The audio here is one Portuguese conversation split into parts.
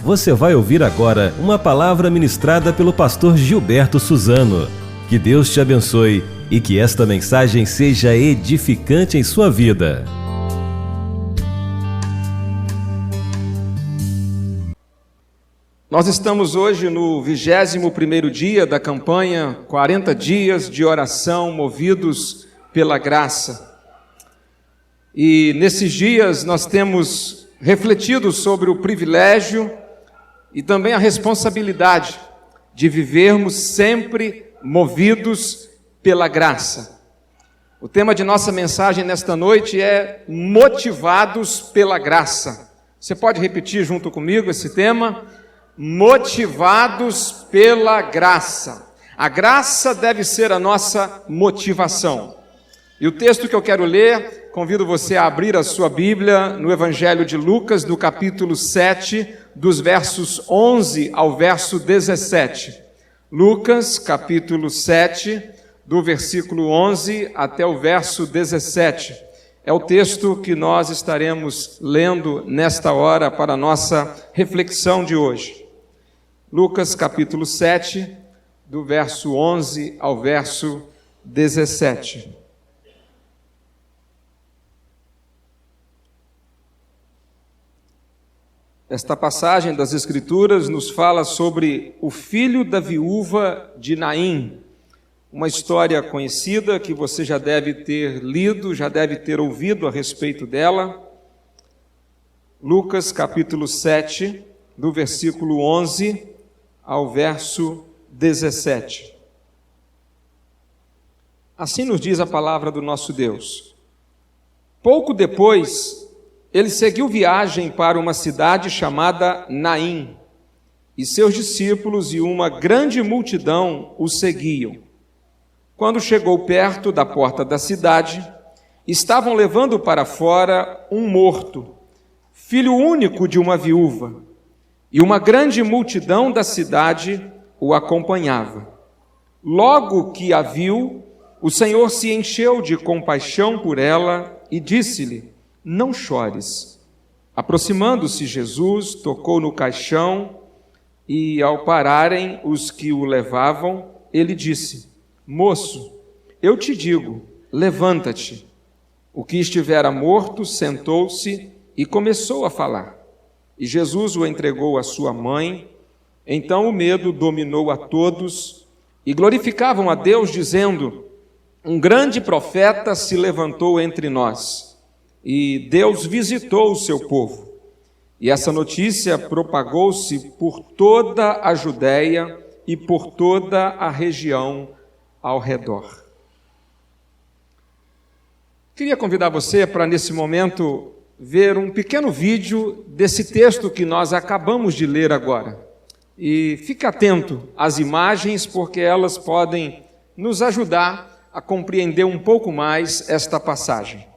Você vai ouvir agora uma palavra ministrada pelo pastor Gilberto Suzano. Que Deus te abençoe e que esta mensagem seja edificante em sua vida. Nós estamos hoje no 21º dia da campanha 40 dias de oração movidos pela graça. E nesses dias nós temos refletido sobre o privilégio e também a responsabilidade de vivermos sempre movidos pela graça. O tema de nossa mensagem nesta noite é motivados pela graça. Você pode repetir junto comigo esse tema? Motivados pela graça. A graça deve ser a nossa motivação. E o texto que eu quero ler, convido você a abrir a sua Bíblia no Evangelho de Lucas, no capítulo 7, dos versos 11 ao verso 17. Lucas, capítulo 7, do versículo 11 até o verso 17. É o texto que nós estaremos lendo nesta hora para a nossa reflexão de hoje. Lucas, capítulo 7, do verso 11 ao verso 17. Esta passagem das Escrituras nos fala sobre o filho da viúva de Naim, uma história conhecida que você já deve ter lido, já deve ter ouvido a respeito dela. Lucas capítulo 7, do versículo 11 ao verso 17. Assim nos diz a palavra do nosso Deus. Pouco depois, ele seguiu viagem para uma cidade chamada Naim, e seus discípulos e uma grande multidão o seguiam. Quando chegou perto da porta da cidade, estavam levando para fora um morto, filho único de uma viúva, e uma grande multidão da cidade o acompanhava. Logo que a viu, o Senhor se encheu de compaixão por ela e disse-lhe: não chores. Aproximando-se Jesus, tocou no caixão e, ao pararem os que o levavam, ele disse: moço, eu te digo, levanta-te. O que estivera morto sentou-se e começou a falar. E Jesus o entregou à sua mãe. Então o medo dominou a todos e glorificavam a Deus, dizendo: um grande profeta se levantou entre nós. E Deus visitou o seu povo. E essa notícia propagou-se por toda a Judéia e por toda a região ao redor. Queria convidar você para, nesse momento, ver um pequeno vídeo desse texto que nós acabamos de ler agora. E fique atento às imagens, porque elas podem nos ajudar a compreender um pouco mais esta passagem.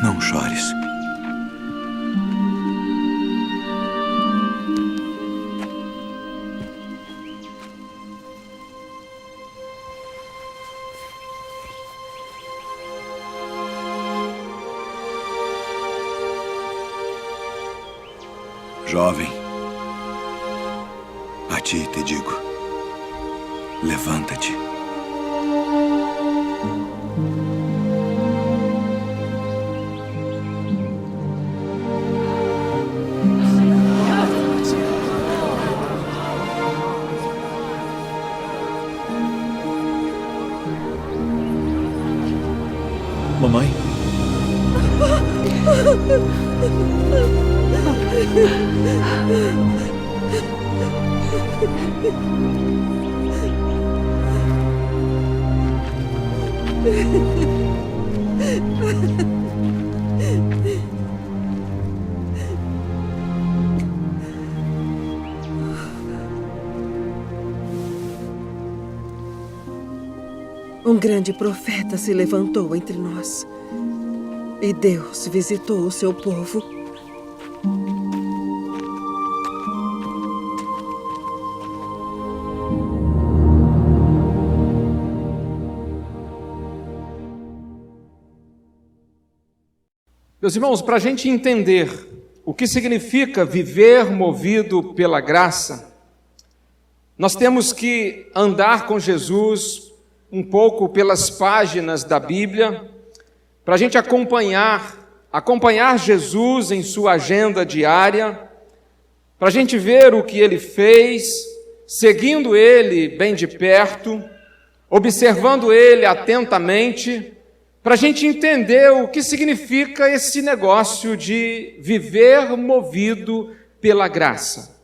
Não chores. Jovem, a ti te digo, levanta-te. Mamãe? Um grande profeta se levantou entre nós, e Deus visitou o seu povo. Meus irmãos, para a gente entender o que significa viver movido pela graça, nós temos que andar com Jesus um pouco pelas páginas da Bíblia, para a gente acompanhar Jesus em sua agenda diária, para a gente ver o que ele fez, seguindo ele bem de perto, observando ele atentamente, para a gente entender o que significa esse negócio de viver movido pela graça.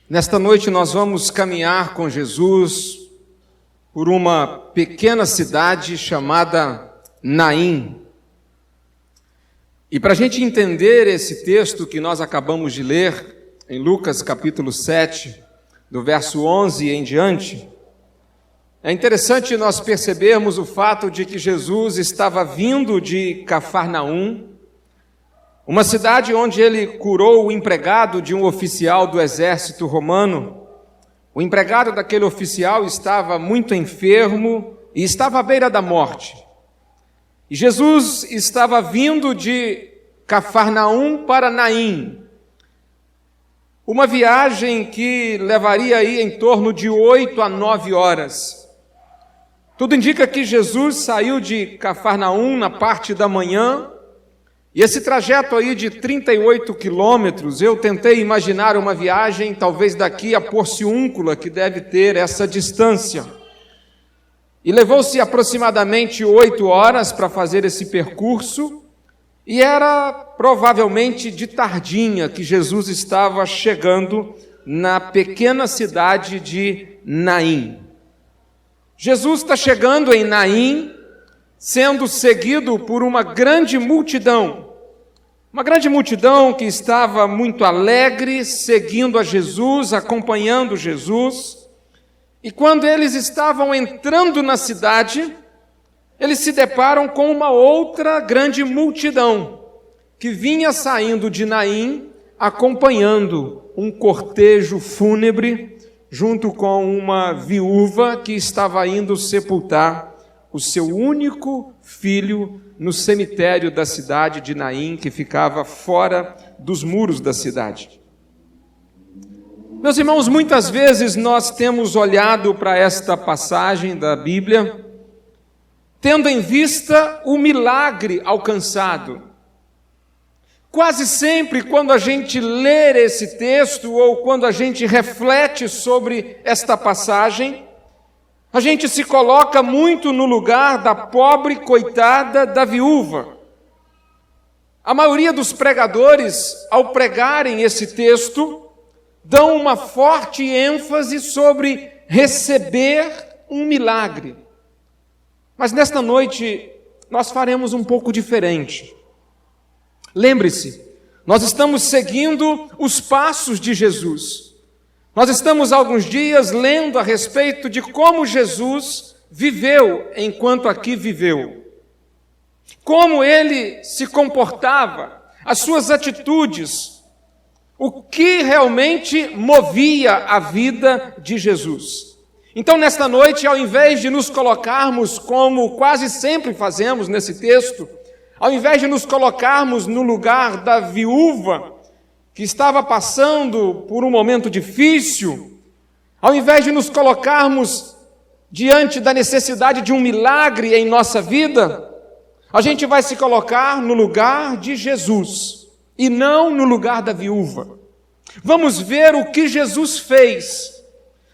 Nesta noite nós vamos caminhar com Jesus por uma pequena cidade chamada Naim. E para a gente entender esse texto que nós acabamos de ler, em Lucas capítulo 7, do verso 11 em diante, é interessante nós percebermos o fato de que Jesus estava vindo de Cafarnaum, uma cidade onde ele curou o empregado de um oficial do exército romano. O empregado daquele oficial estava muito enfermo e estava à beira da morte. E Jesus estava vindo de Cafarnaum para Naim, uma viagem que levaria aí em torno de 8 a 9 horas. Tudo indica que Jesus saiu de Cafarnaum na parte da manhã, e esse trajeto aí de 38 quilômetros, eu tentei imaginar uma viagem talvez daqui a Porciúncula, que deve ter essa distância. E levou-se aproximadamente 8 horas para fazer esse percurso, e era provavelmente de tardinha que Jesus estava chegando na pequena cidade de Naim. Jesus está chegando em Naim, sendo seguido por uma grande multidão que estava muito alegre, seguindo a Jesus, acompanhando Jesus. E quando eles estavam entrando na cidade, eles se deparam com uma outra grande multidão, que vinha saindo de Naim, acompanhando um cortejo fúnebre, junto com uma viúva que estava indo sepultar o seu único filho no cemitério da cidade de Naim, que ficava fora dos muros da cidade. Meus irmãos, muitas vezes nós temos olhado para esta passagem da Bíblia, tendo em vista o milagre alcançado. Quase sempre, quando a gente lê esse texto, ou quando a gente reflete sobre esta passagem, a gente se coloca muito no lugar da pobre coitada da viúva. A maioria dos pregadores, ao pregarem esse texto, dão uma forte ênfase sobre receber um milagre. Mas nesta noite, nós faremos um pouco diferente. Lembre-se, nós estamos seguindo os passos de Jesus. Nós estamos há alguns dias lendo a respeito de como Jesus viveu enquanto aqui viveu. Como ele se comportava, as suas atitudes, o que realmente movia a vida de Jesus. Então, nesta noite, ao invés de nos colocarmos, como quase sempre fazemos nesse texto, ao invés de nos colocarmos no lugar da viúva, que estava passando por um momento difícil, ao invés de nos colocarmos diante da necessidade de um milagre em nossa vida, a gente vai se colocar no lugar de Jesus, e não no lugar da viúva. Vamos ver o que Jesus fez.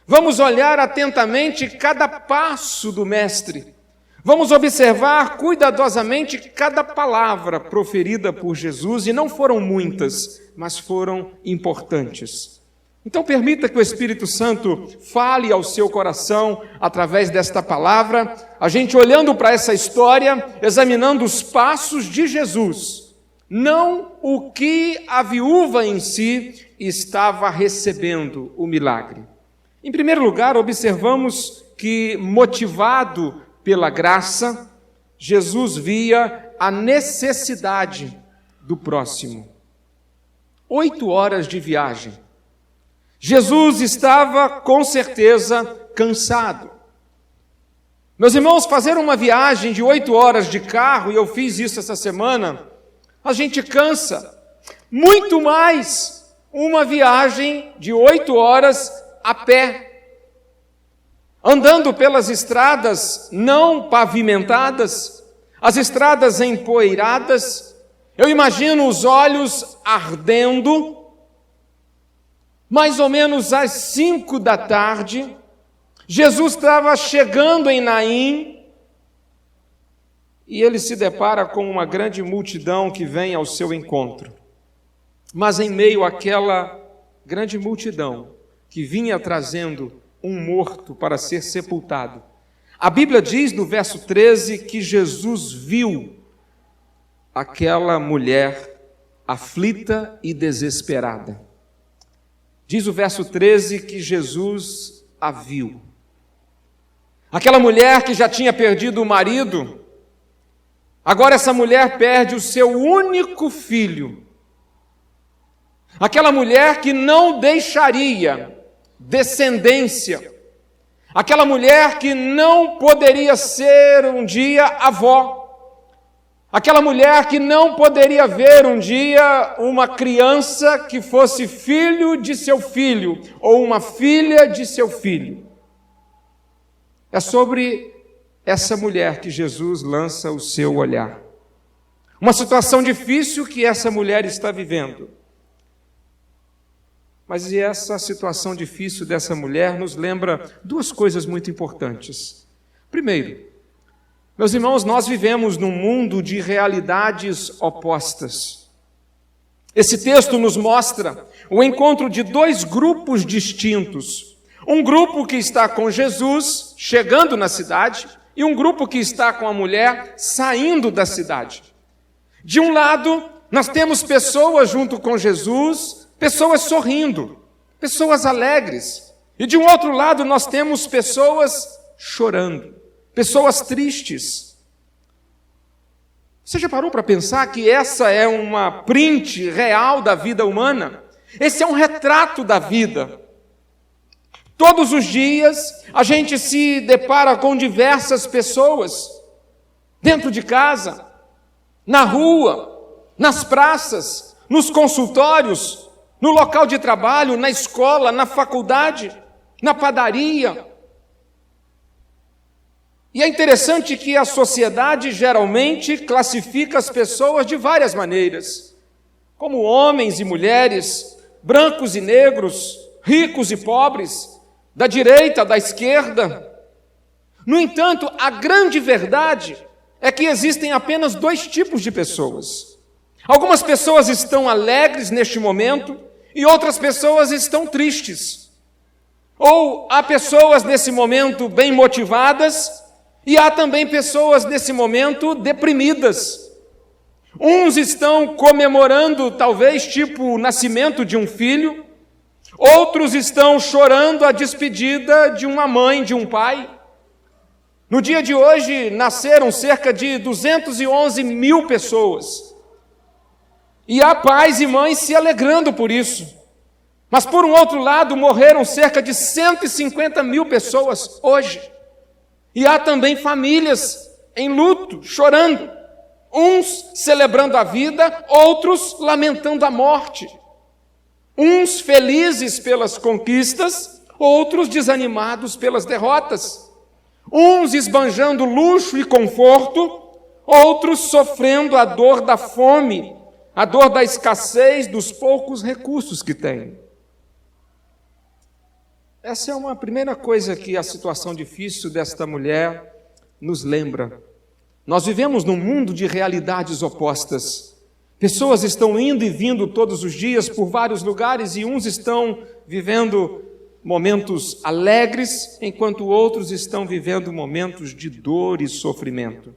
Vamos olhar atentamente cada passo do Mestre. Vamos observar cuidadosamente cada palavra proferida por Jesus, e não foram muitas, mas foram importantes. Então permita que o Espírito Santo fale ao seu coração através desta palavra, a gente olhando para essa história, examinando os passos de Jesus, não o que a viúva em si estava recebendo o milagre. Em primeiro lugar, observamos que, motivado pela graça, Jesus via a necessidade do próximo. 8 horas de viagem. Jesus estava, com certeza, cansado. Meus irmãos, fazer uma viagem de 8 horas de carro, e eu fiz isso essa semana, a gente cansa. Muito mais uma viagem de 8 horas a pé. Andando pelas estradas não pavimentadas, as estradas empoeiradas, eu imagino os olhos ardendo, mais ou menos às 5 da tarde, Jesus estava chegando em Naim, e ele se depara com uma grande multidão que vem ao seu encontro. Mas em meio àquela grande multidão que vinha trazendo um morto para ser sepultado, a Bíblia diz no verso 13 que Jesus viu aquela mulher aflita e desesperada. Diz o verso 13 que Jesus a viu. Aquela mulher que já tinha perdido o marido, agora essa mulher perde o seu único filho. Aquela mulher que não deixaria descendência. Aquela mulher que não poderia ser um dia avó. Aquela mulher que não poderia ver um dia uma criança que fosse filho de seu filho, ou uma filha de seu filho. É sobre essa mulher que Jesus lança o seu olhar. Uma situação difícil que essa mulher está vivendo. Mas essa situação difícil dessa mulher nos lembra 2 coisas muito importantes. Primeiro, meus irmãos, nós vivemos num mundo de realidades opostas. Esse texto nos mostra o encontro de 2 grupos distintos. Um grupo que está com Jesus, chegando na cidade, e um grupo que está com a mulher, saindo da cidade. De um lado, nós temos pessoas junto com Jesus, pessoas sorrindo, pessoas alegres. E de um outro lado, nós temos pessoas chorando, pessoas tristes. Você já parou para pensar que essa é uma print real da vida humana? Esse é um retrato da vida. Todos os dias a gente se depara com diversas pessoas, dentro de casa, na rua, nas praças, nos consultórios, no local de trabalho, na escola, na faculdade, na padaria. E é interessante que a sociedade geralmente classifica as pessoas de várias maneiras, como homens e mulheres, brancos e negros, ricos e pobres, da direita, da esquerda. No entanto, a grande verdade é que existem apenas 2 tipos de pessoas. Algumas pessoas estão alegres neste momento e outras pessoas estão tristes. Ou há pessoas nesse momento bem motivadas e há também pessoas nesse momento deprimidas. Uns estão comemorando, talvez, tipo o nascimento de um filho. Outros estão chorando a despedida de uma mãe, de um pai. No dia de hoje, nasceram cerca de 211 mil pessoas. E há pais e mães se alegrando por isso. Mas, por um outro lado, morreram cerca de 150 mil pessoas hoje. E há também famílias em luto, chorando. Uns celebrando a vida, outros lamentando a morte. Uns felizes pelas conquistas, outros desanimados pelas derrotas. Uns esbanjando luxo e conforto, outros sofrendo a dor da fome, a dor da escassez dos poucos recursos que têm. Essa é uma primeira coisa que a situação difícil desta mulher nos lembra. Nós vivemos num mundo de realidades opostas. Pessoas estão indo e vindo todos os dias por vários lugares e uns estão vivendo momentos alegres, enquanto outros estão vivendo momentos de dor e sofrimento.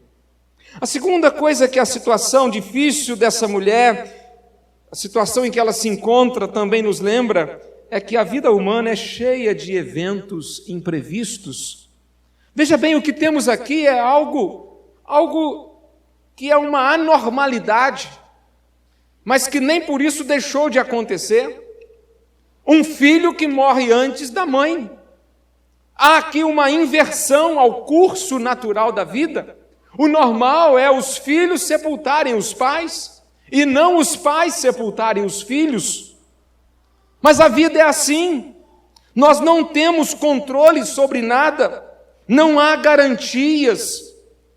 A segunda coisa que a situação difícil dessa mulher, a situação em que ela se encontra, também nos lembra, é que a vida humana é cheia de eventos imprevistos. Veja bem, o que temos aqui é algo que é uma anormalidade, mas que nem por isso deixou de acontecer. Um filho que morre antes da mãe. Há aqui uma inversão ao curso natural da vida. O normal é os filhos sepultarem os pais e não os pais sepultarem os filhos. Mas a vida é assim. Nós não temos controle sobre nada. Não há garantias.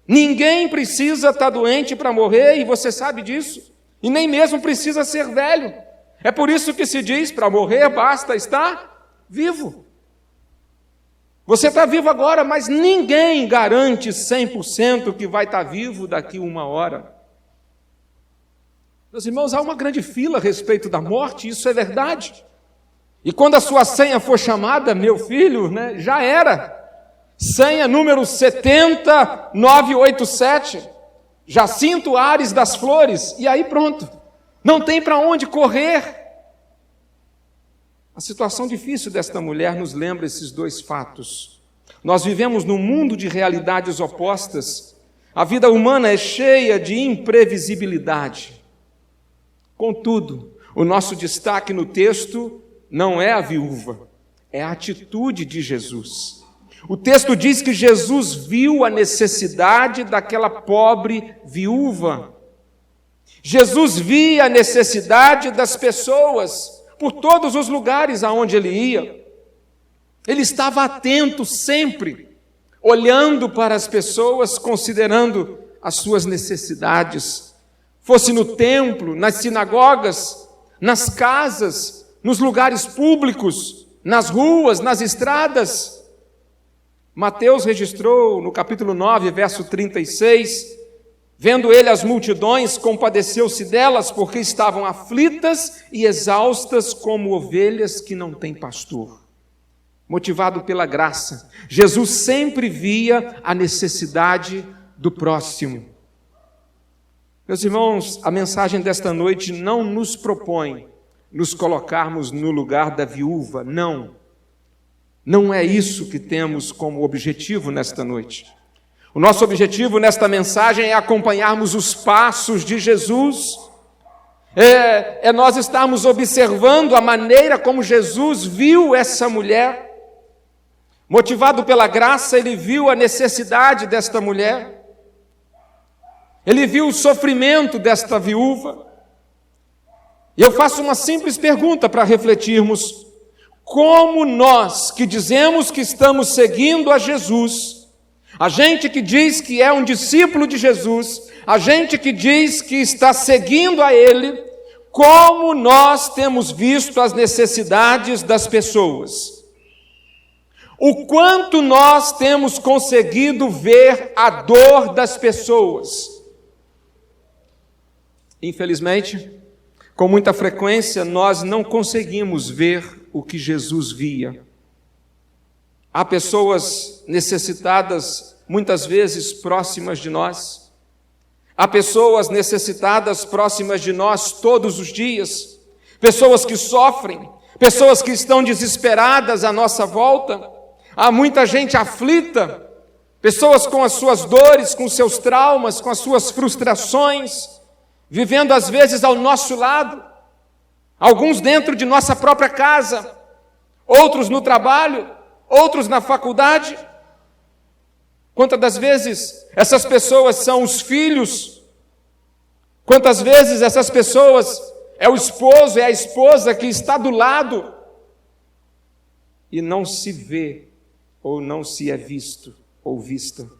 Ninguém precisa estar doente para morrer, e você sabe disso. E nem mesmo precisa ser velho. É por isso que se diz, para morrer basta estar vivo. Você está vivo agora, mas ninguém garante 100% que vai estar vivo daqui 1 hora. Meus irmãos, há uma grande fila a respeito da morte, isso é verdade. E quando a sua senha for chamada, meu filho, já era. Senha número 70987, Jacinto Ares das Flores, e aí pronto. Não tem para onde correr. A situação difícil desta mulher nos lembra esses dois fatos. Nós vivemos num mundo de realidades opostas. A vida humana é cheia de imprevisibilidade. Contudo, o nosso destaque no texto não é a viúva, é a atitude de Jesus. O texto diz que Jesus viu a necessidade daquela pobre viúva. Jesus via a necessidade das pessoas por todos os lugares aonde ele ia. Ele estava atento sempre, olhando para as pessoas, considerando as suas necessidades. Fosse no templo, nas sinagogas, nas casas, nos lugares públicos, nas ruas, nas estradas. Mateus registrou no capítulo 9, verso 36, vendo ele as multidões, compadeceu-se delas, porque estavam aflitas e exaustas como ovelhas que não têm pastor. Motivado pela graça, Jesus sempre via a necessidade do próximo. Meus irmãos, a mensagem desta noite não nos propõe nos colocarmos no lugar da viúva, não. Não é isso que temos como objetivo nesta noite. O nosso objetivo nesta mensagem é acompanharmos os passos de Jesus, é nós estarmos observando a maneira como Jesus viu essa mulher. Motivado pela graça, ele viu a necessidade desta mulher, ele viu o sofrimento desta viúva. E eu faço uma simples pergunta para refletirmos: como nós que dizemos que estamos seguindo a Jesus, a gente que diz que é um discípulo de Jesus, a gente que diz que está seguindo a Ele, como nós temos visto as necessidades das pessoas? O quanto nós temos conseguido ver a dor das pessoas? Infelizmente, com muita frequência, nós não conseguimos ver o que Jesus via. Há pessoas necessitadas, muitas vezes próximas de nós. Há pessoas necessitadas próximas de nós todos os dias. Pessoas que sofrem, pessoas que estão desesperadas à nossa volta. Há muita gente aflita, pessoas com as suas dores, com seus traumas, com as suas frustrações, vivendo às vezes ao nosso lado, alguns dentro de nossa própria casa, outros no trabalho, outros na faculdade. Quantas das vezes essas pessoas são os filhos? Quantas vezes essas pessoas é o esposo, é a esposa que está do lado e não se vê ou não se é visto ou vista?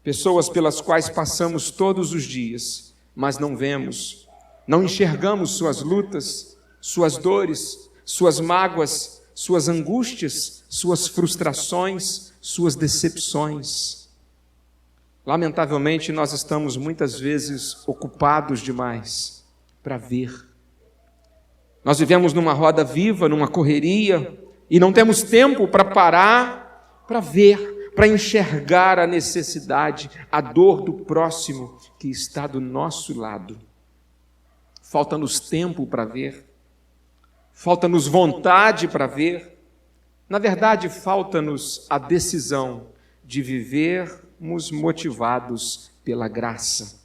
Pessoas pelas quais passamos todos os dias, mas não vemos, não enxergamos suas lutas, suas dores, suas mágoas, suas angústias, suas frustrações, suas decepções. Lamentavelmente, nós estamos muitas vezes ocupados demais para ver. Nós vivemos numa roda viva, numa correria, e não temos tempo para parar, para ver, para enxergar a necessidade, a dor do próximo que está do nosso lado. Falta-nos tempo para ver, falta-nos vontade para ver. Na verdade, falta-nos a decisão de vivermos motivados pela graça.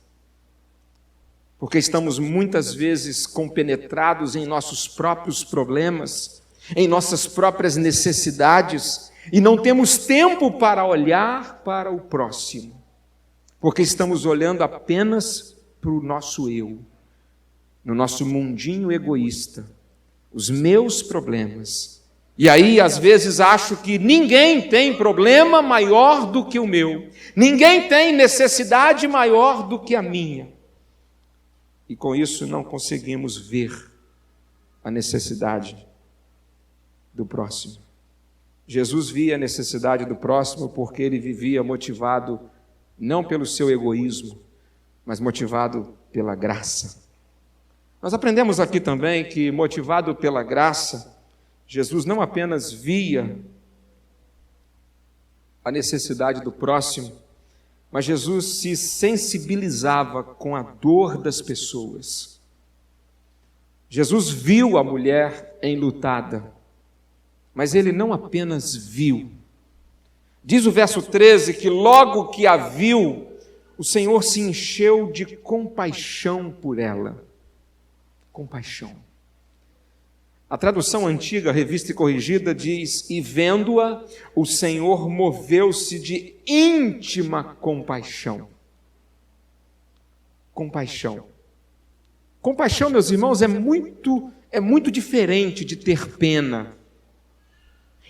Porque estamos muitas vezes compenetrados em nossos próprios problemas, em nossas próprias necessidades, e não temos tempo para olhar para o próximo, porque estamos olhando apenas para o nosso eu, no nosso mundinho egoísta, os meus problemas. E aí, às vezes, acho que ninguém tem problema maior do que o meu, ninguém tem necessidade maior do que a minha. E com isso não conseguimos ver a necessidade do próximo. Jesus via a necessidade do próximo porque ele vivia motivado não pelo seu egoísmo, mas motivado pela graça. Nós aprendemos aqui também que, motivado pela graça, Jesus não apenas via a necessidade do próximo, mas Jesus se sensibilizava com a dor das pessoas. Jesus viu a mulher enlutada, mas ele não apenas viu. Diz o verso 13 que logo que a viu, o Senhor se encheu de compaixão por ela. Compaixão. A tradução antiga, revista e corrigida, diz: e vendo-a, o Senhor moveu-se de íntima compaixão. Compaixão. Compaixão, meus irmãos, é muito diferente de ter pena.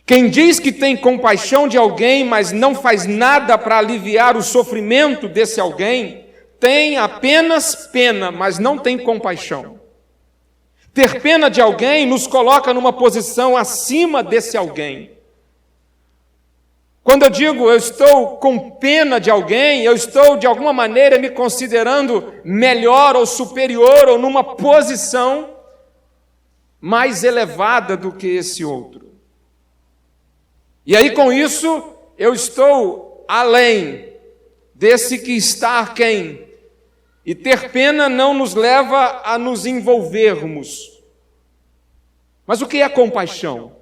Quem diz que tem compaixão de alguém, mas não faz nada para aliviar o sofrimento desse alguém, tem apenas pena, mas não tem compaixão. Ter pena de alguém nos coloca numa posição acima desse alguém. Quando eu digo eu estou com pena de alguém, eu estou de alguma maneira me considerando melhor ou superior ou numa posição mais elevada do que esse outro. E aí com isso eu estou além desse que está aquém. E ter pena não nos leva a nos envolvermos. Mas o que é compaixão?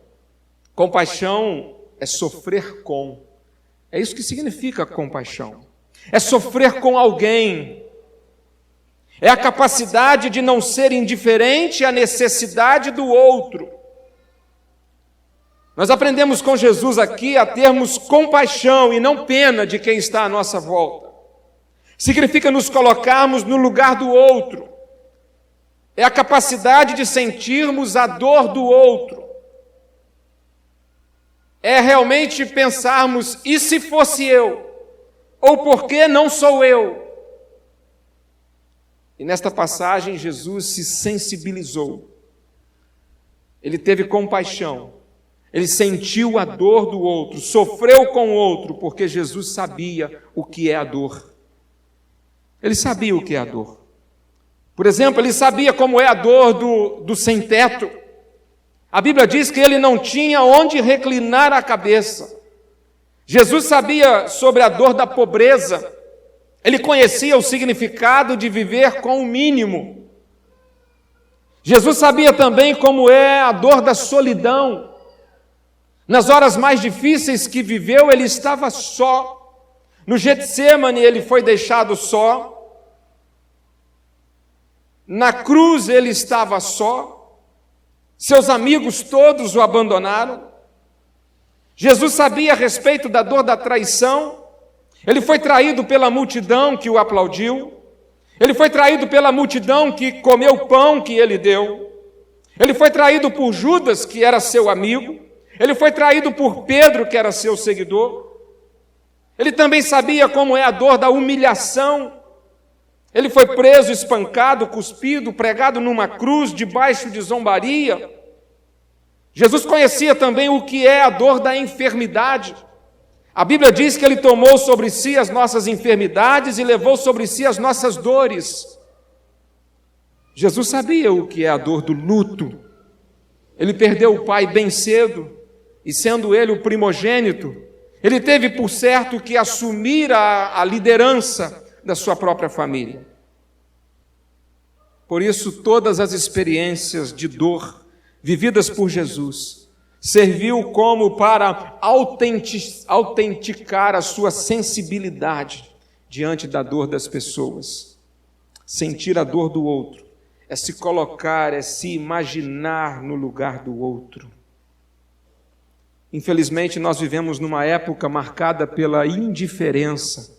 Compaixão é sofrer com. É isso que significa compaixão. É sofrer com alguém. É a capacidade de não ser indiferente à necessidade do outro. Nós aprendemos com Jesus aqui a termos compaixão e não pena de quem está à nossa volta. Significa nos colocarmos no lugar do outro. É a capacidade de sentirmos a dor do outro. É realmente pensarmos, e se fosse eu? Ou por que não sou eu? E nesta passagem Jesus se sensibilizou. Ele teve compaixão. Ele sentiu a dor do outro, sofreu com o outro, porque Jesus sabia o que é a dor. Ele sabia o que é a dor. Por exemplo, ele sabia como é a dor do sem-teto. A Bíblia diz que ele não tinha onde reclinar a cabeça. Jesus sabia sobre a dor da pobreza. Ele conhecia o significado de viver com o mínimo. Jesus sabia também como é a dor da solidão. Nas horas mais difíceis que viveu, ele estava só. No Getsêmani ele foi deixado só. Na cruz ele estava só. Seus amigos todos o abandonaram. Jesus sabia a respeito da dor da traição. Ele foi traído pela multidão que o aplaudiu. Ele foi traído pela multidão que comeu o pão que ele deu. Ele foi traído por Judas, que era seu amigo. Ele foi traído por Pedro, que era seu seguidor. Ele também sabia como é a dor da humilhação. Ele foi preso, espancado, cuspido, pregado numa cruz, debaixo de zombaria. Jesus conhecia também o que é a dor da enfermidade. A Bíblia diz que Ele tomou sobre si as nossas enfermidades e levou sobre si as nossas dores. Jesus sabia o que é a dor do luto. Ele perdeu o pai bem cedo, e sendo ele o primogênito, ele teve por certo que assumir a liderança da sua própria família. Por isso, todas as experiências de dor vividas por Jesus serviu como para autenticar a sua sensibilidade diante da dor das pessoas. Sentir a dor do outro é se colocar, é se imaginar no lugar do outro. Infelizmente, nós vivemos numa época marcada pela indiferença.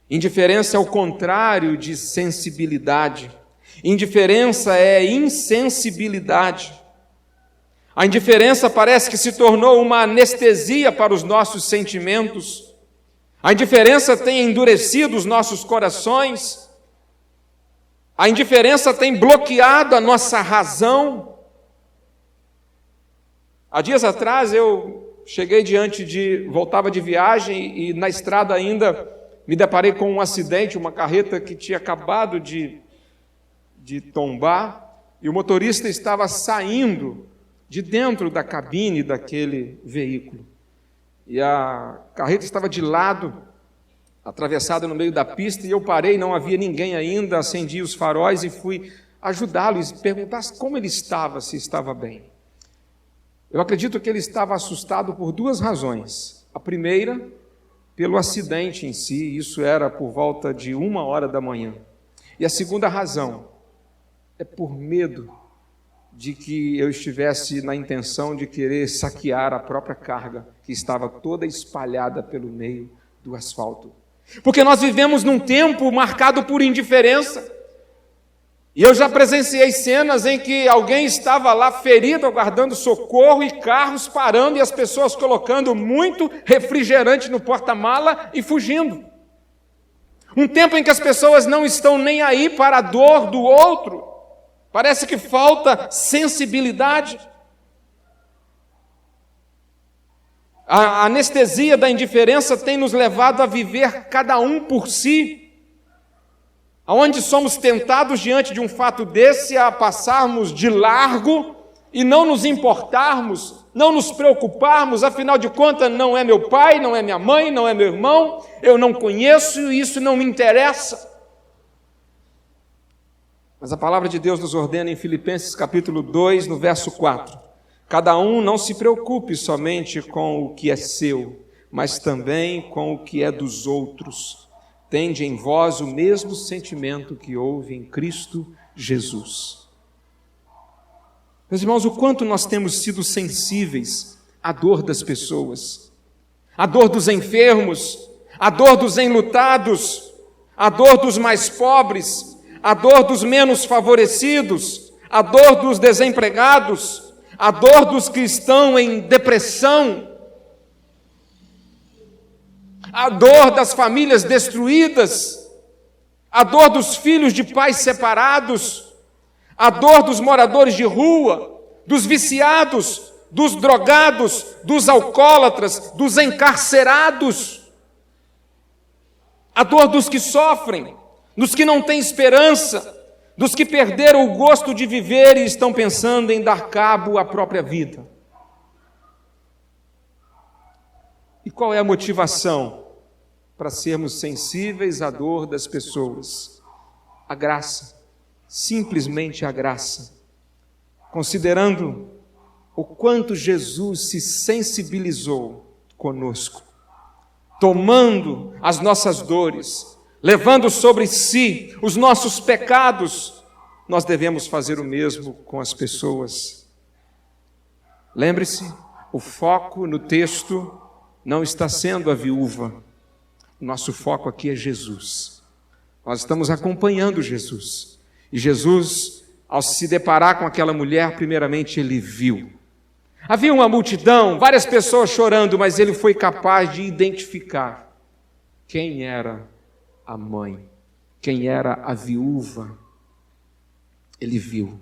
Indiferença é o contrário de sensibilidade. Indiferença é insensibilidade. A indiferença parece que se tornou uma anestesia para os nossos sentimentos. A indiferença tem endurecido os nossos corações. A indiferença tem bloqueado a nossa razão. Há dias atrás eu voltava de viagem e na estrada ainda me deparei com um acidente, uma carreta que tinha acabado de tombar e o motorista estava saindo de dentro da cabine daquele veículo. E a carreta estava de lado, atravessada no meio da pista, e eu parei, não havia ninguém ainda, acendi os faróis e fui ajudá-lo e perguntar como ele estava, se estava bem. Eu acredito que ele estava assustado por duas razões. A primeira, pelo acidente em si, isso era por volta de 1h da manhã. E a segunda razão é por medo de que eu estivesse na intenção de querer saquear a própria carga, que estava toda espalhada pelo meio do asfalto. Porque nós vivemos num tempo marcado por indiferença. E eu já presenciei cenas em que alguém estava lá ferido, aguardando socorro, e carros parando e as pessoas colocando muito refrigerante no porta-mala e fugindo. Um tempo em que as pessoas não estão nem aí para a dor do outro. Parece que falta sensibilidade. A anestesia da indiferença tem nos levado a viver cada um por si, aonde somos tentados diante de um fato desse a passarmos de largo e não nos importarmos, não nos preocuparmos, afinal de contas não é meu pai, não é minha mãe, não é meu irmão, eu não conheço e isso não me interessa. Mas a palavra de Deus nos ordena em Filipenses capítulo 2, no verso 4. Cada um não se preocupe somente com o que é seu, mas também com o que é dos outros. Tende em vós o mesmo sentimento que houve em Cristo Jesus. Meus irmãos, o quanto nós temos sido sensíveis à dor das pessoas, à dor dos enfermos, à dor dos enlutados, à dor dos mais pobres, à dor dos menos favorecidos, à dor dos desempregados, à dor dos que estão em depressão, à dor das famílias destruídas, à dor dos filhos de pais separados, à dor dos moradores de rua, dos viciados, dos drogados, dos alcoólatras, dos encarcerados, à dor dos que sofrem, dos que não têm esperança, dos que perderam o gosto de viver e estão pensando em dar cabo à própria vida. E qual é a motivação para sermos sensíveis à dor das pessoas? A graça, simplesmente a graça. Considerando o quanto Jesus se sensibilizou conosco, tomando as nossas dores, levando sobre si os nossos pecados, nós devemos fazer o mesmo com as pessoas. Lembre-se, o foco no texto não está sendo a viúva. O nosso foco aqui é Jesus. Nós estamos acompanhando Jesus. E Jesus, ao se deparar com aquela mulher, primeiramente ele viu. Havia uma multidão, várias pessoas chorando, mas ele foi capaz de identificar quem era a mãe, quem era a viúva. Ele viu.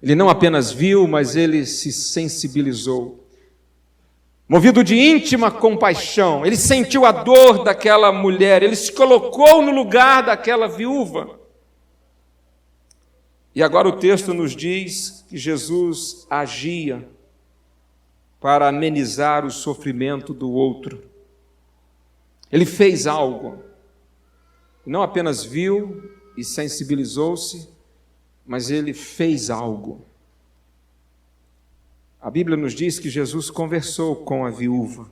Ele não apenas viu, mas ele se sensibilizou. Movido de íntima compaixão, ele sentiu a dor daquela mulher, ele se colocou no lugar daquela viúva. E agora o texto nos diz que Jesus agia para amenizar o sofrimento do outro. Ele fez algo. Não apenas viu e sensibilizou-se, mas ele fez algo. A Bíblia nos diz que Jesus conversou com a viúva.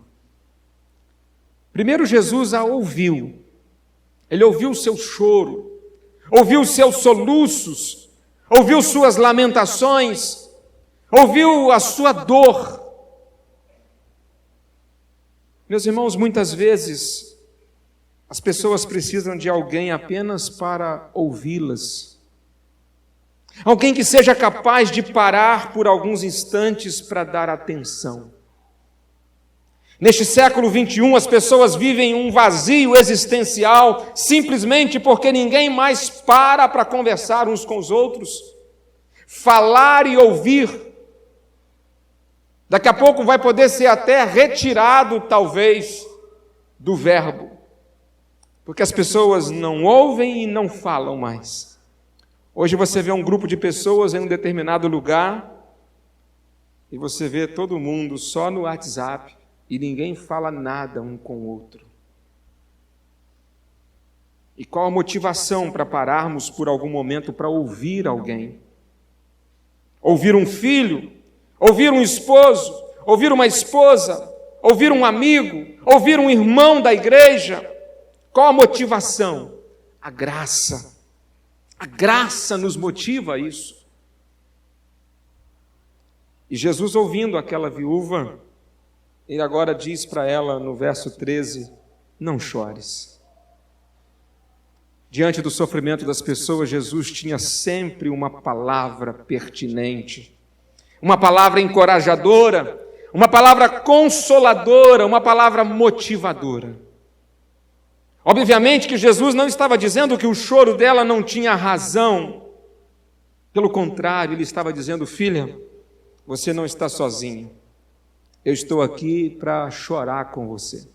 Primeiro, Jesus a ouviu. Ele ouviu o seu choro, ouviu os seus soluços, ouviu suas lamentações, ouviu a sua dor. Meus irmãos, muitas vezes as pessoas precisam de alguém apenas para ouvi-las. Alguém que seja capaz de parar por alguns instantes para dar atenção. Neste século 21, as pessoas vivem um vazio existencial simplesmente porque ninguém mais para conversar uns com os outros, falar e ouvir. Daqui a pouco vai poder ser até retirado, talvez, do verbo, porque as pessoas não ouvem e não falam mais. Hoje você vê um grupo de pessoas em um determinado lugar e você vê todo mundo só no WhatsApp e ninguém fala nada um com o outro. E qual a motivação para pararmos por algum momento para ouvir alguém? Ouvir um filho, ouvir um esposo, ouvir uma esposa, ouvir um amigo, ouvir um irmão da igreja. Qual a motivação? A graça. A graça nos motiva a isso. E Jesus, ouvindo aquela viúva, ele agora diz para ela no verso 13, não chores. Diante do sofrimento das pessoas, Jesus tinha sempre uma palavra pertinente, uma palavra encorajadora, uma palavra consoladora, uma palavra motivadora. Obviamente que Jesus não estava dizendo que o choro dela não tinha razão. Pelo contrário, ele estava dizendo, filha, você não está sozinha. Eu estou aqui para chorar com você.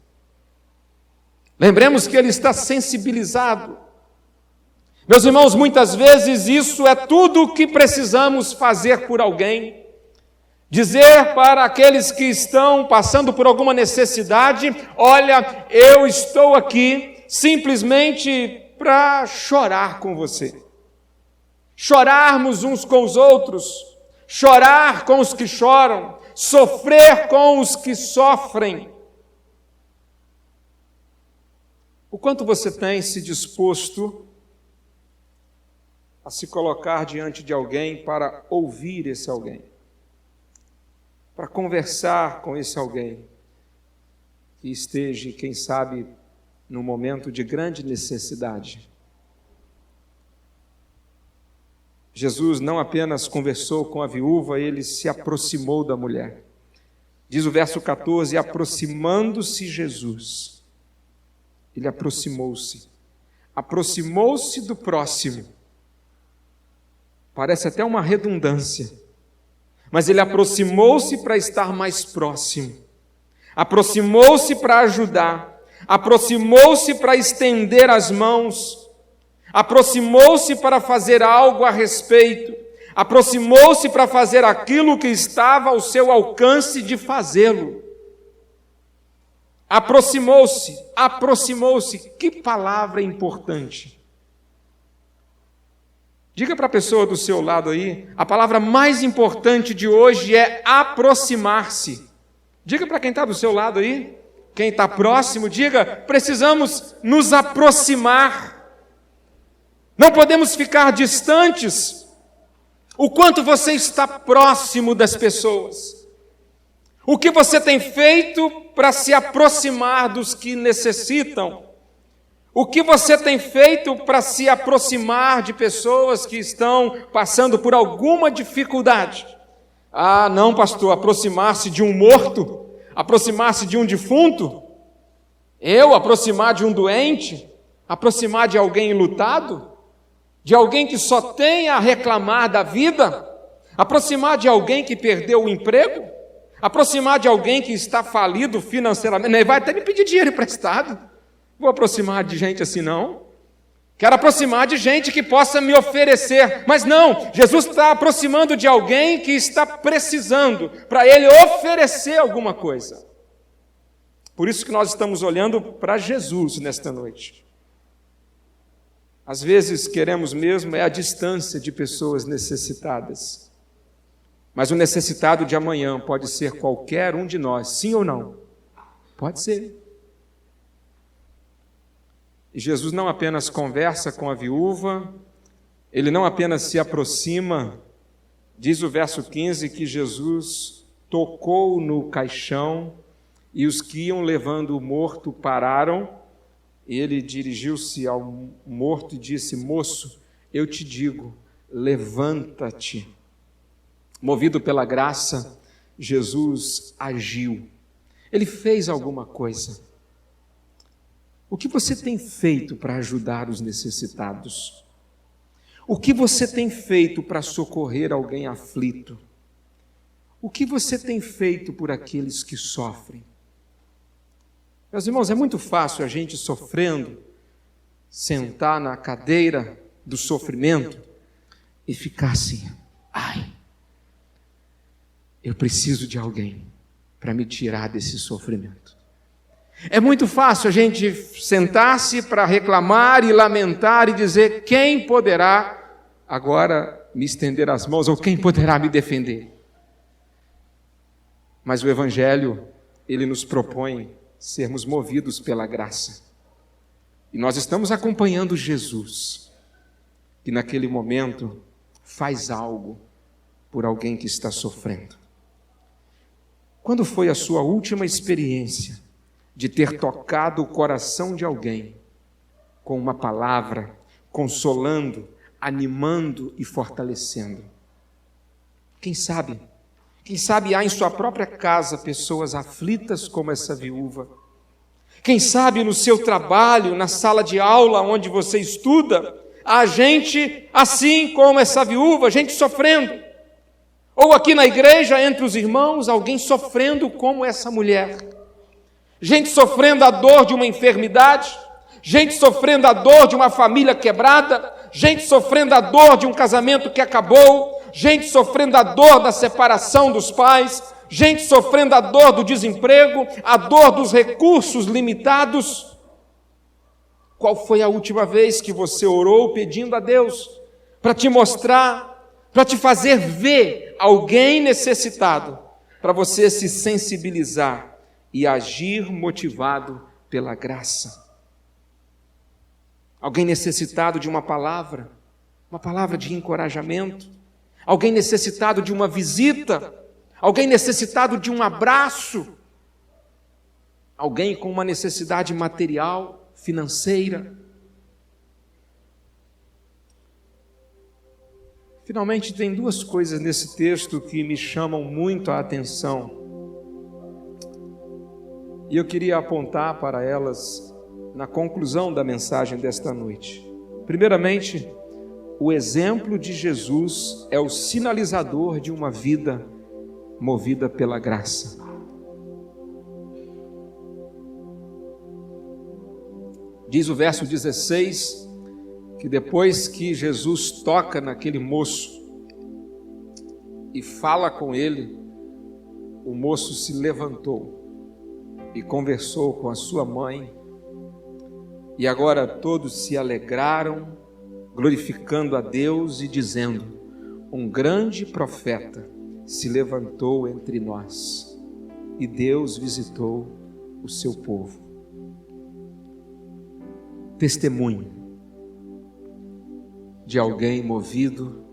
Lembremos que ele está sensibilizado. Meus irmãos, muitas vezes isso é tudo o que precisamos fazer por alguém. Dizer para aqueles que estão passando por alguma necessidade, olha, eu estou aqui simplesmente para chorar com você. Chorarmos uns com os outros, chorar com os que choram, sofrer com os que sofrem. O quanto você tem se disposto a se colocar diante de alguém para ouvir esse alguém, para conversar com esse alguém que esteja, quem sabe, num momento de grande necessidade. Jesus não apenas conversou com a viúva, ele se aproximou da mulher. Diz o verso 14, aproximando-se Jesus, ele aproximou-se do próximo. Parece até uma redundância, mas ele aproximou-se para estar mais próximo, aproximou-se para ajudar, aproximou-se para estender as mãos, aproximou-se para fazer algo a respeito, aproximou-se para fazer aquilo que estava ao seu alcance de fazê-lo. Aproximou-se, que palavra importante. Diga para a pessoa do seu lado aí, a palavra mais importante de hoje é aproximar-se. Diga para quem está do seu lado aí, quem está próximo, diga, precisamos nos aproximar. Não podemos ficar distantes. O quanto você está próximo das pessoas. O que você tem feito para se aproximar dos que necessitam? O que você tem feito para se aproximar de pessoas que estão passando por alguma dificuldade? Ah, não, pastor, aproximar-se de um morto? Aproximar-se de um defunto? Eu aproximar de um doente? Aproximar de alguém enlutado? De alguém que só tem a reclamar da vida? Aproximar de alguém que perdeu o emprego? aproximar de alguém que está falido financeiramente. Ele vai até me pedir dinheiro emprestado. Vou aproximar de gente assim, não. Quero aproximar de gente que possa me oferecer. Mas não, Jesus está aproximando de alguém que está precisando, para ele oferecer alguma coisa. Por isso que nós estamos olhando para Jesus nesta noite. Às vezes queremos mesmo a distância de pessoas necessitadas. Mas o necessitado de amanhã pode ser qualquer um de nós, sim ou não? Pode ser. E Jesus não apenas conversa com a viúva, ele não apenas se aproxima, diz o verso 15 que Jesus tocou no caixão e os que iam levando o morto pararam, e ele dirigiu-se ao morto e disse: moço, eu te digo, levanta-te. Movido pela graça, Jesus agiu. Ele fez alguma coisa. O que você tem feito para ajudar os necessitados? O que você tem feito para socorrer alguém aflito? O que você tem feito por aqueles que sofrem? Meus irmãos, é muito fácil a gente sofrendo, sentar na cadeira do sofrimento e ficar assim: ai, eu preciso de alguém para me tirar desse sofrimento. É muito fácil a gente sentar-se para reclamar e lamentar e dizer: quem poderá agora me estender as mãos, ou quem poderá me defender? Mas o Evangelho, ele nos propõe sermos movidos pela graça. E nós estamos acompanhando Jesus, que naquele momento faz algo por alguém que está sofrendo. Quando foi a sua última experiência de ter tocado o coração de alguém com uma palavra, consolando, animando e fortalecendo? Quem sabe há em sua própria casa pessoas aflitas como essa viúva. Quem sabe no seu trabalho, na sala de aula onde você estuda, há gente assim como essa viúva, gente sofrendo. Ou aqui na igreja, entre os irmãos, alguém sofrendo como essa mulher. Gente sofrendo a dor de uma enfermidade, gente sofrendo a dor de uma família quebrada, gente sofrendo a dor de um casamento que acabou, gente sofrendo a dor da separação dos pais, gente sofrendo a dor do desemprego, a dor dos recursos limitados. Qual foi a última vez que você orou pedindo a Deus para te mostrar, para te fazer ver alguém necessitado, para você se sensibilizar e agir motivado pela graça? Alguém necessitado de uma palavra de encorajamento, alguém necessitado de uma visita, alguém necessitado de um abraço, alguém com uma necessidade material, financeira. Finalmente, tem duas coisas nesse texto que me chamam muito a atenção, e eu queria apontar para elas na conclusão da mensagem desta noite. Primeiramente, o exemplo de Jesus é o sinalizador de uma vida movida pela graça. Diz o verso 16, que depois que Jesus toca naquele moço e fala com ele, o moço se levantou e conversou com a sua mãe, e agora todos se alegraram, glorificando a Deus e dizendo: um grande profeta se levantou entre nós, e Deus visitou o seu povo. Testemunho de alguém movido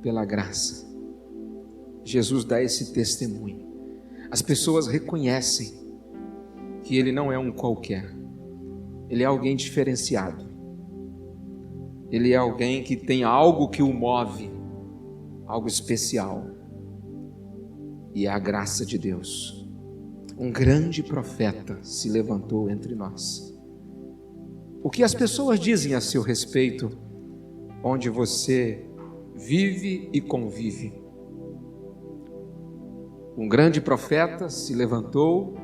pela graça. Jesus dá esse testemunho. As pessoas reconhecem que ele não é um qualquer. Ele é alguém diferenciado. Ele é alguém que tem algo que o move, algo especial. E é a graça de Deus. Um grande profeta se levantou entre nós. O que as pessoas dizem a seu respeito, onde você vive e convive? Um grande profeta se levantou,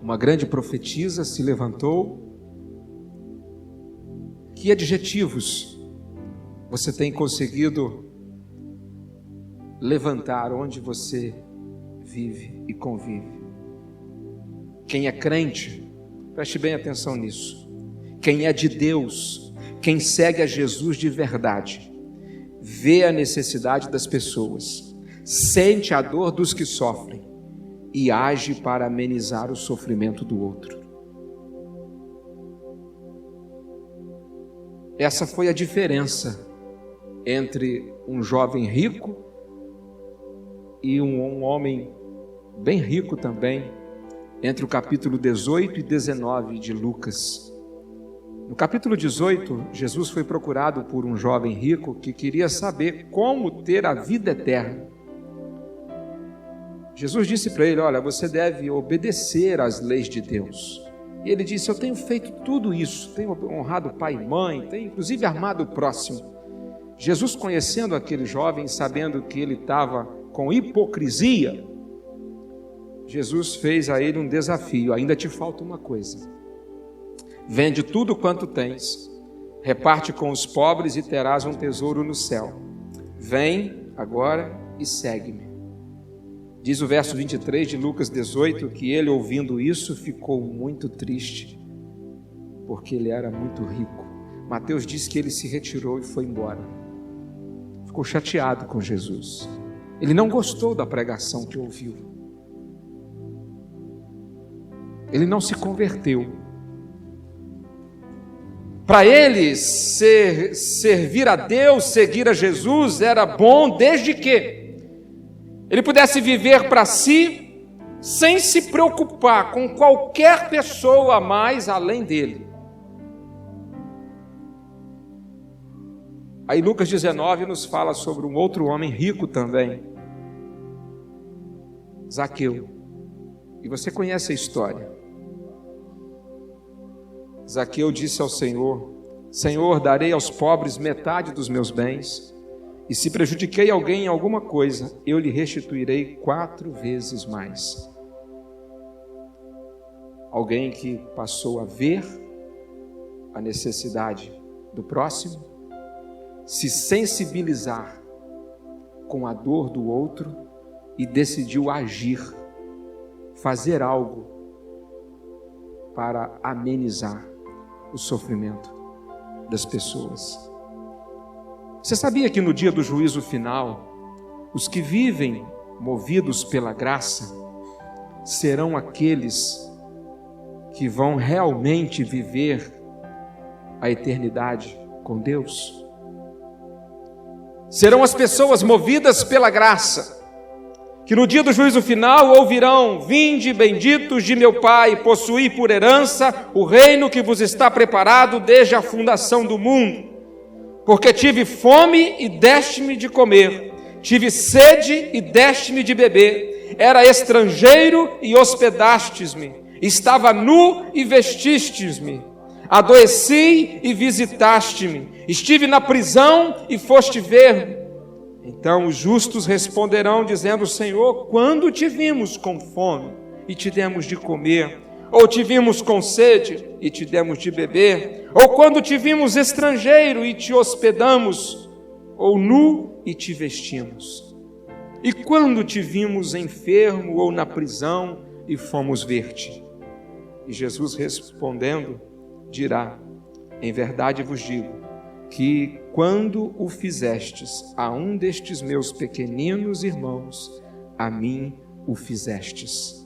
uma grande profetisa se levantou. Que adjetivos você tem conseguido levantar onde você vive e convive? Quem é crente, preste bem atenção nisso. Quem é de Deus, quem segue a Jesus de verdade, vê a necessidade das pessoas, sente a dor dos que sofrem e age para amenizar o sofrimento do outro. Essa foi a diferença entre um jovem rico e um homem bem rico também, entre o capítulo 18 e 19 de Lucas. No capítulo 18, Jesus foi procurado por um jovem rico que queria saber como ter a vida eterna. Jesus disse para ele: olha, você deve obedecer às leis de Deus. E ele disse: eu tenho feito tudo isso, tenho honrado pai e mãe, tenho inclusive amado o próximo. Jesus, conhecendo aquele jovem, sabendo que ele estava com hipocrisia, Jesus fez a ele um desafio: ainda te falta uma coisa. Vende tudo quanto tens, reparte com os pobres e terás um tesouro no céu. Vem agora e segue-me. Diz o verso 23 de Lucas 18 que ele, ouvindo isso, ficou muito triste, porque ele era muito rico. Mateus diz que ele se retirou e foi embora. Ficou chateado com Jesus. Ele não gostou da pregação que ouviu. Ele não se converteu. Para ele, servir a Deus, seguir a Jesus, era bom desde que ele pudesse viver para si, sem se preocupar com qualquer pessoa a mais além dele. Aí Lucas 19 nos fala sobre um outro homem rico também, Zaqueu. E você conhece a história. Zaqueu disse ao Senhor: Senhor, darei aos pobres metade dos meus bens, e se prejudiquei alguém em alguma coisa, eu lhe restituirei 4 vezes mais. Alguém que passou a ver a necessidade do próximo, se sensibilizar com a dor do outro e decidiu agir, fazer algo para amenizar o sofrimento das pessoas. Você sabia que no dia do juízo final, os que vivem movidos pela graça serão aqueles que vão realmente viver a eternidade com Deus? Serão as pessoas movidas pela graça, que no dia do juízo final ouvirão: vinde, benditos de meu Pai, possuí por herança o reino que vos está preparado desde a fundação do mundo. Porque tive fome e deste-me de comer, tive sede e deste-me de beber, era estrangeiro e hospedastes-me, estava nu e vestistes-me, adoeci e visitaste-me, estive na prisão e foste ver-me. Então os justos responderão dizendo: Senhor, quando te vimos com fome e te demos de comer? Ou te vimos com sede e te demos de beber? Ou quando te vimos estrangeiro e te hospedamos? Ou nu e te vestimos? E quando te vimos enfermo ou na prisão e fomos ver-te? E Jesus respondendo dirá: em verdade vos digo, que quando o fizestes a um destes meus pequeninos irmãos, a mim o fizestes.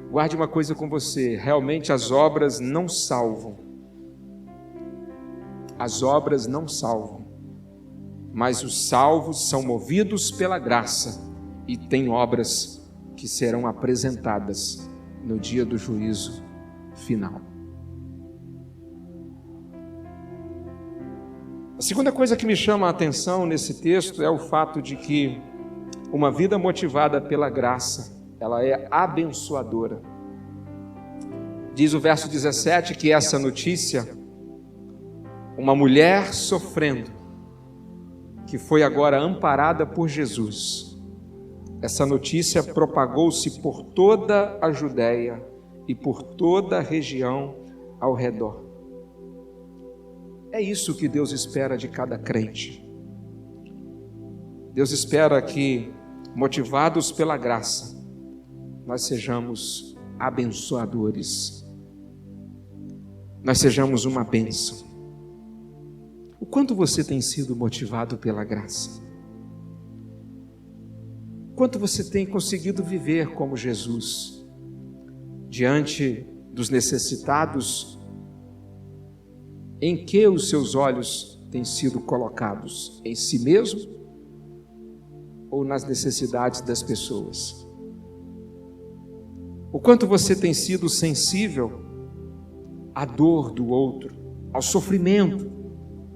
Guarde uma coisa com você: realmente as obras não salvam. As obras não salvam, mas os salvos são movidos pela graça e têm obras que serão apresentadas no dia do juízo final. A segunda coisa que me chama a atenção nesse texto é o fato de que uma vida motivada pela graça, ela é abençoadora. Diz o verso 17 que essa notícia, uma mulher sofrendo, que foi agora amparada por Jesus, essa notícia propagou-se por toda a Judéia e por toda a região ao redor. É isso que Deus espera de cada crente. Deus espera que, motivados pela graça, nós sejamos abençoadores. Nós sejamos uma bênção. O quanto você tem sido motivado pela graça? O quanto você tem conseguido viver como Jesus, diante dos necessitados, em que os seus olhos têm sido colocados? Em si mesmo ou nas necessidades das pessoas? O quanto você tem sido sensível à dor do outro, ao sofrimento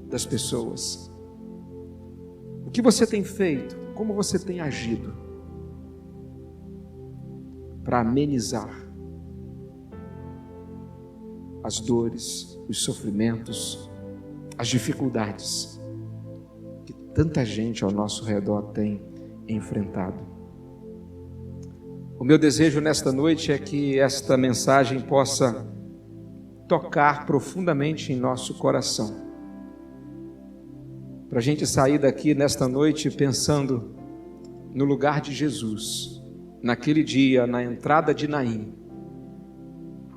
das pessoas? O que você tem feito? Como você tem agido para amenizar as dores, os sofrimentos, as dificuldades que tanta gente ao nosso redor tem enfrentado? O meu desejo nesta noite é que esta mensagem possa tocar profundamente em nosso coração, para a gente sair daqui nesta noite pensando no lugar de Jesus, naquele dia, na entrada de Naim.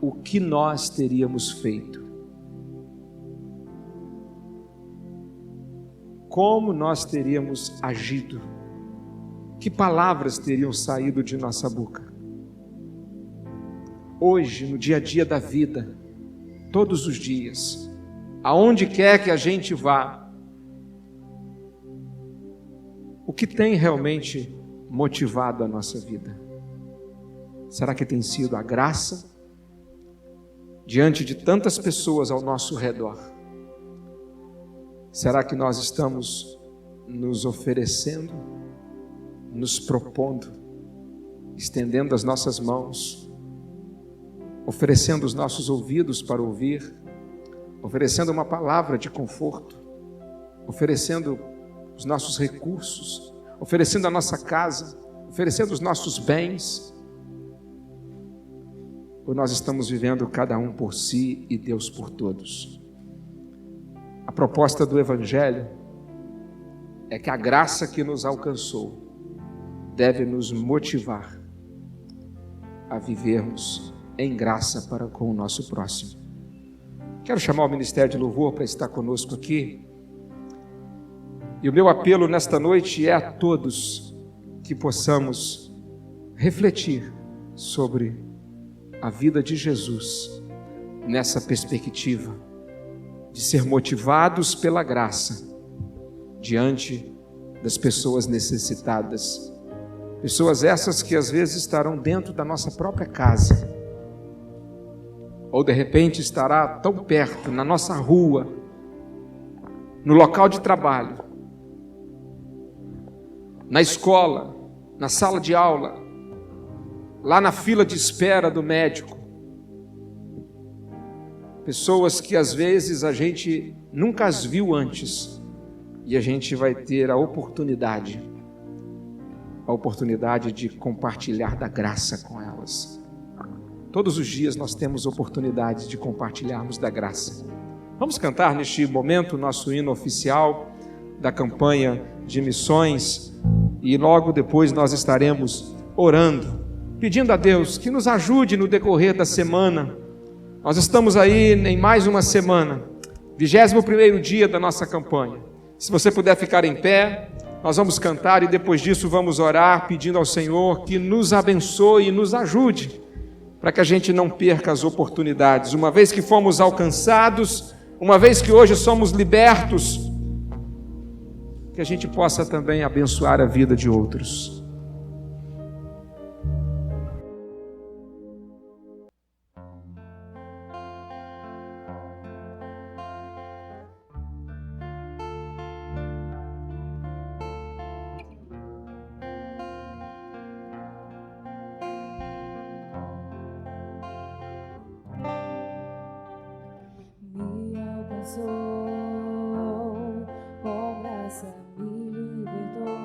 O que nós teríamos feito? Como nós teríamos agido? Que palavras teriam saído de nossa boca? Hoje, no dia a dia da vida, todos os dias, aonde quer que a gente vá, o que tem realmente motivado a nossa vida? Será que tem sido a graça diante de tantas pessoas ao nosso redor? Será que nós estamos nos oferecendo, nos propondo, estendendo as nossas mãos, oferecendo os nossos ouvidos para ouvir, oferecendo uma palavra de conforto, oferecendo os nossos recursos, oferecendo a nossa casa, oferecendo os nossos bens? Ou nós estamos vivendo cada um por si e Deus por todos? A proposta do Evangelho é que a graça que nos alcançou deve nos motivar a vivermos em graça para com o nosso próximo. Quero chamar o Ministério de Louvor para estar conosco aqui. E o meu apelo nesta noite é a todos que possamos refletir sobre a vida de Jesus nessa perspectiva de ser motivados pela graça diante das pessoas necessitadas. Pessoas essas que às vezes estarão dentro da nossa própria casa, ou de repente estará tão perto, na nossa rua, no local de trabalho, na escola, na sala de aula, lá na fila de espera do médico. Pessoas que às vezes a gente nunca as viu antes e a gente vai ter a oportunidade de compartilhar da graça com elas. Todos os dias nós temos oportunidade de compartilharmos da graça. Vamos cantar neste momento o nosso hino oficial da campanha de missões e logo depois nós estaremos orando, pedindo a Deus que nos ajude no decorrer da semana. Nós estamos aí em mais uma semana, 21º dia da nossa campanha. Se você puder ficar em pé, nós vamos cantar e depois disso vamos orar, pedindo ao Senhor que nos abençoe e nos ajude, para que a gente não perca as oportunidades. Uma vez que fomos alcançados, uma vez que hoje somos libertos, que a gente possa também abençoar a vida de outros. Com graça me libertou,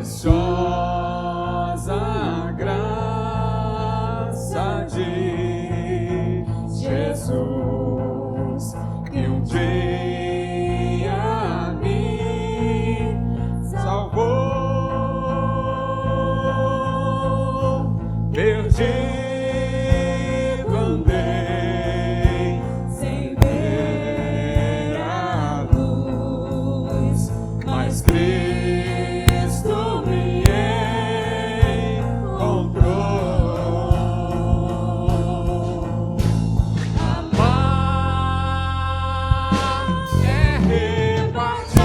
preciosa graça de Jesus, que um dia me salvou. Perdido andei sem ver a luz, mas Cristo me encontrou. Amar é repartir,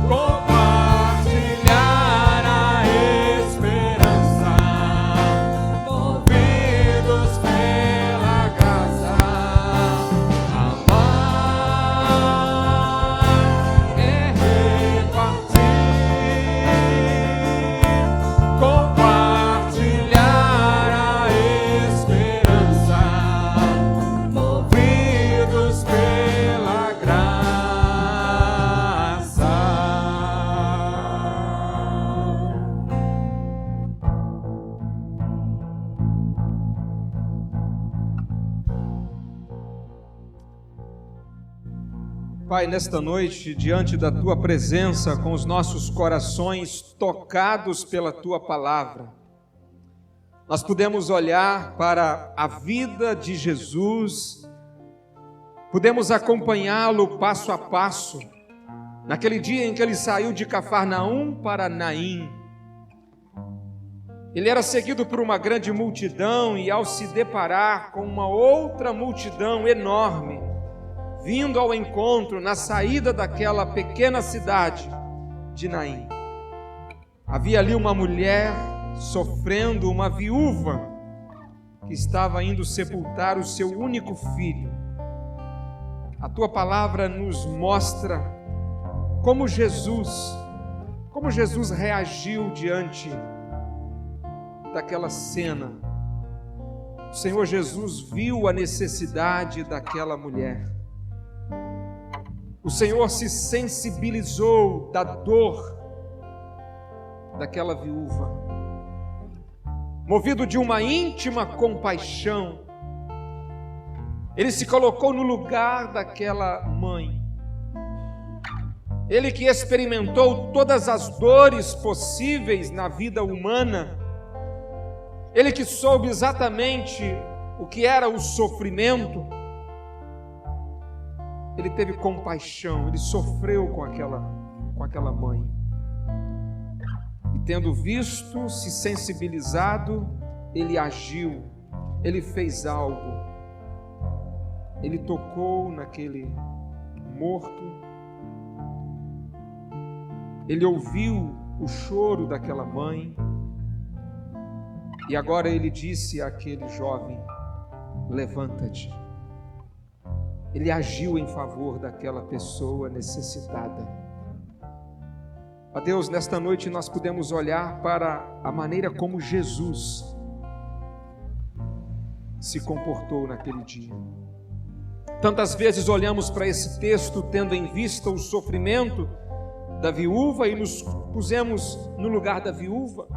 compartilhar a esperança, movidos pela graça. Amar é repartir, compartilhar a esperança, movidos pela graça. Pai, nesta noite, diante da Tua presença, com os nossos corações tocados pela Tua palavra, nós podemos olhar para a vida de Jesus, podemos acompanhá-lo passo a passo, naquele dia em que ele saiu de Cafarnaum para Naim. Ele era seguido por uma grande multidão e, ao se deparar com uma outra multidão enorme, vindo ao encontro na saída daquela pequena cidade de Naim, havia ali uma mulher sofrendo, uma viúva que estava indo sepultar o seu único filho. A Tua palavra nos mostra como Jesus reagiu diante daquela cena. O Senhor Jesus viu a necessidade daquela mulher. O Senhor se sensibilizou da dor daquela viúva. Movido de uma íntima compaixão, Ele se colocou no lugar daquela mãe. Ele que experimentou todas as dores possíveis na vida humana, Ele que soube exatamente o que era o sofrimento, Ele teve compaixão, Ele sofreu com aquela mãe. E tendo visto, se sensibilizado, Ele agiu, Ele fez algo. Ele tocou naquele morto, Ele ouviu o choro daquela mãe, e agora Ele disse àquele jovem: levanta-te. Ele agiu em favor daquela pessoa necessitada. Ó Deus, nesta noite nós podemos olhar para a maneira como Jesus se comportou naquele dia. Tantas vezes olhamos para esse texto tendo em vista o sofrimento da viúva e nos pusemos no lugar da viúva,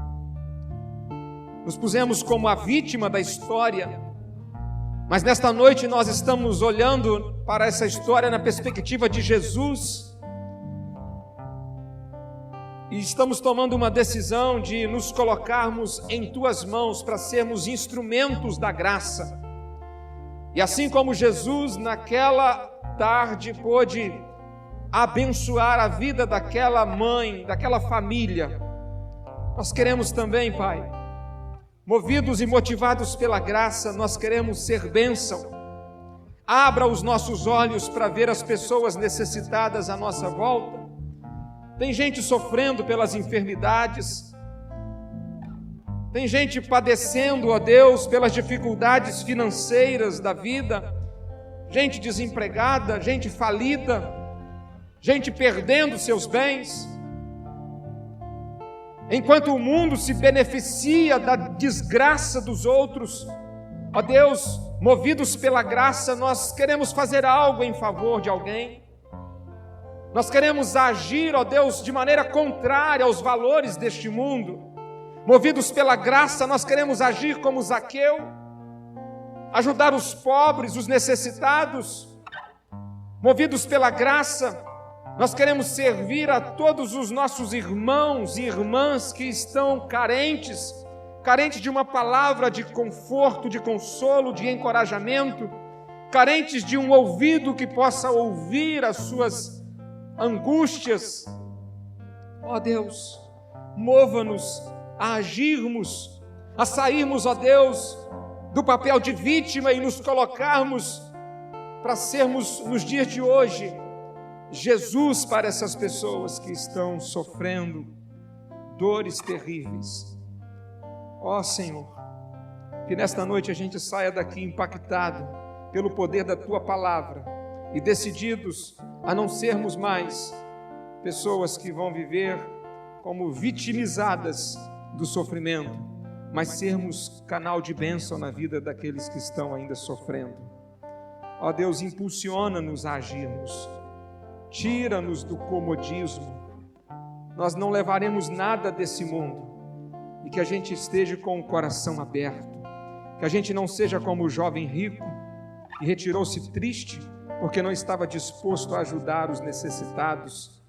nos pusemos como a vítima da história. Mas nesta noite nós estamos olhando para essa história na perspectiva de Jesus e estamos tomando uma decisão de nos colocarmos em Tuas mãos para sermos instrumentos da graça. E assim como Jesus naquela tarde pôde abençoar a vida daquela mãe, daquela família, nós queremos também, Pai, movidos e motivados pela graça, nós queremos ser bênção. Abra os nossos olhos para ver as pessoas necessitadas à nossa volta. Tem gente sofrendo pelas enfermidades, tem gente padecendo, ó Deus, pelas dificuldades financeiras da vida, gente desempregada, gente falida, gente perdendo seus bens. Enquanto o mundo se beneficia da desgraça dos outros, ó Deus, movidos pela graça, nós queremos fazer algo em favor de alguém. Nós queremos agir, ó Deus, de maneira contrária aos valores deste mundo. Movidos pela graça, nós queremos agir como Zaqueu, ajudar os pobres, os necessitados. Movidos pela graça, nós queremos servir a todos os nossos irmãos e irmãs que estão carentes de uma palavra de conforto, de consolo, de encorajamento, carentes de um ouvido que possa ouvir as suas angústias. Ó Deus, mova-nos a agirmos, a sairmos, ó Deus, do papel de vítima e nos colocarmos para sermos, nos dias de hoje, Jesus para essas pessoas que estão sofrendo dores terríveis. Ó Senhor, que nesta noite a gente saia daqui impactado pelo poder da Tua palavra e decididos a não sermos mais pessoas que vão viver como vitimizadas do sofrimento, mas sermos canal de bênção na vida daqueles que estão ainda sofrendo. Ó Deus, impulsiona-nos a agirmos, tira-nos do comodismo. Nós não levaremos nada desse mundo, e que a gente esteja com o coração aberto, que a gente não seja como o jovem rico que retirou-se triste porque não estava disposto a ajudar os necessitados,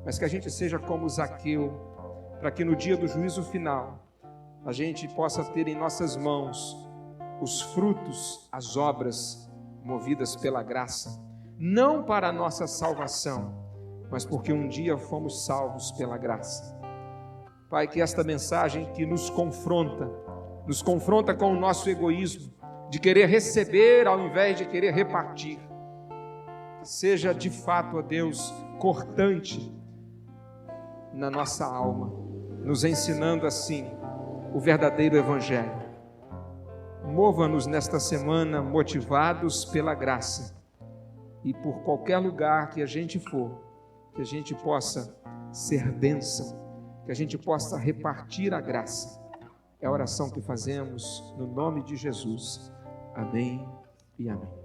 mas que a gente seja como Zaqueu, para que no dia do juízo final a gente possa ter em nossas mãos os frutos, as obras movidas pela graça, não para a nossa salvação, mas porque um dia fomos salvos pela graça. Pai, que esta mensagem que nos confronta com o nosso egoísmo, de querer receber ao invés de querer repartir, que seja de fato, ó Deus, cortante na nossa alma, nos ensinando assim o verdadeiro Evangelho. Mova-nos nesta semana motivados pela graça, e por qualquer lugar que a gente for, que a gente possa ser bênção, que a gente possa repartir a graça. É a oração que fazemos no nome de Jesus. Amém e amém.